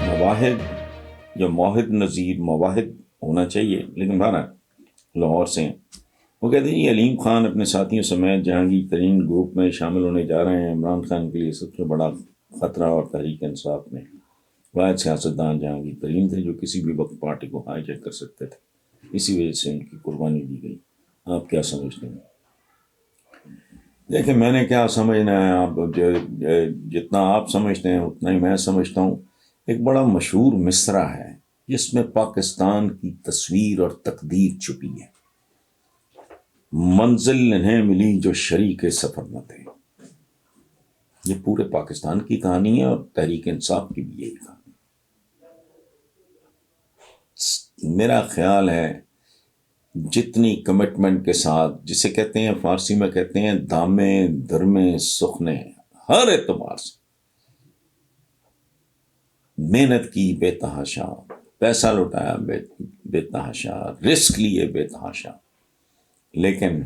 مواہب یا موحد نظیر مواہب ہونا چاہیے، لیکن بہرحال لاہور سے ہیں۔ وہ کہتے ہیں یہ علیم خان اپنے ساتھیوں سمیت جہانگیر ترین گروپ میں شامل ہونے جا رہے ہیں۔ عمران خان کے لیے سب سے بڑا خطرہ اور تحریک انصاف میں واحد سیاستدان جہانگیر ترین تھے جو کسی بھی وقت پارٹی کو ہائی جیک کر سکتے تھے، اسی وجہ سے ان کی قربانی دی گئی۔ آپ کیا سمجھتے ہیں؟ دیکھیں، میں نے کیا سمجھنا ہے، آپ جتنا آپ سمجھتے ہیں اتنا ہی میں سمجھتا ہوں۔ ایک بڑا مشہور مصرع ہے جس میں پاکستان کی تصویر اور تقدیر چھپی ہے، منزل انہیں ملی جو شریک سفر نہ تھے۔ یہ پورے پاکستان کی کہانی ہے اور تحریک انصاف کی بھی یہی کہانی۔ میرا خیال ہے جتنی کمٹمنٹ کے ساتھ، جسے کہتے ہیں فارسی میں کہتے ہیں دامے درمے سخنے، ہر اعتبار سے محنت کی بے تحاشا، پیسہ لٹایا بے تحاشا، رسک لیے بے تحاشا، لیکن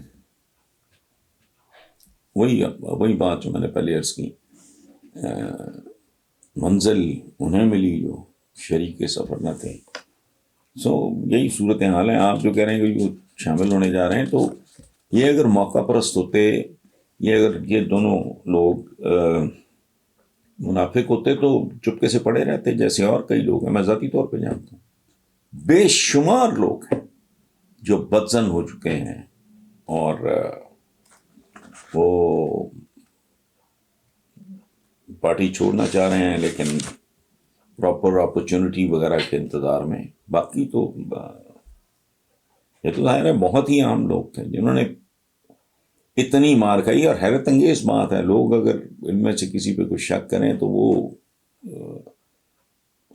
وہی بات جو میں نے پہلے عرض کی، منزل انہیں ملی جو شریک سفر نہ تھے۔ یہی صورتحال ہے۔ آپ جو کہہ رہے ہیں کہ جو شامل ہونے جا رہے ہیں، تو یہ اگر موقع پرست ہوتے، یہ دونوں لوگ منافق ہوتے تو چپکے سے پڑے رہتے، جیسے اور کئی لوگ ہیں، میں ذاتی طور پہ جانتا ہوں بے شمار لوگ ہیں جو بدظن ہو چکے ہیں اور وہ پارٹی چھوڑنا چاہ رہے ہیں، لیکن پراپر اپرچونٹی وغیرہ کے انتظار میں۔ باقی تو یہ تو ظاہر ہے بہت ہی عام لوگ تھے جنہوں نے اتنی مار کھائی۔ اور حیرت انگیز بات ہے، لوگ اگر ان میں سے کسی پہ کچھ شک کریں تو وہ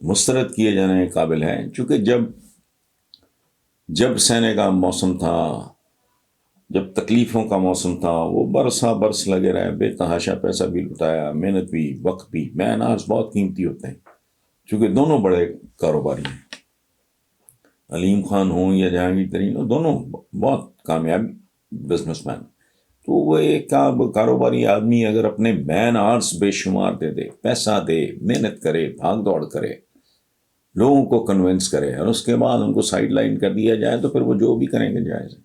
مسترد کیے جانے کے قابل ہے، چونکہ جب سہنے کا موسم تھا، جب تکلیفوں کا موسم تھا، وہ برسا برس لگے رہے، بے تحاشا پیسہ بھی لٹایا، محنت بھی، وقت بھی۔ مین آورز بہت قیمتی ہوتے ہیں، چونکہ دونوں بڑے کاروباری ہیں، علیم خان ہوں یا جہانگیر ترین ہوں، دونوں بہت کامیاب بزنس مین۔ تو وہ ایک کاروباری آدمی اگر اپنے مین آورز بے شمار دے دے، پیسہ دے، محنت کرے، بھاگ دوڑ کرے، لوگوں کو کنونس کرے، اور اس کے بعد ان کو سائڈ لائن کر دیا جائے، تو پھر وہ جو بھی کریں گے جائز ہے۔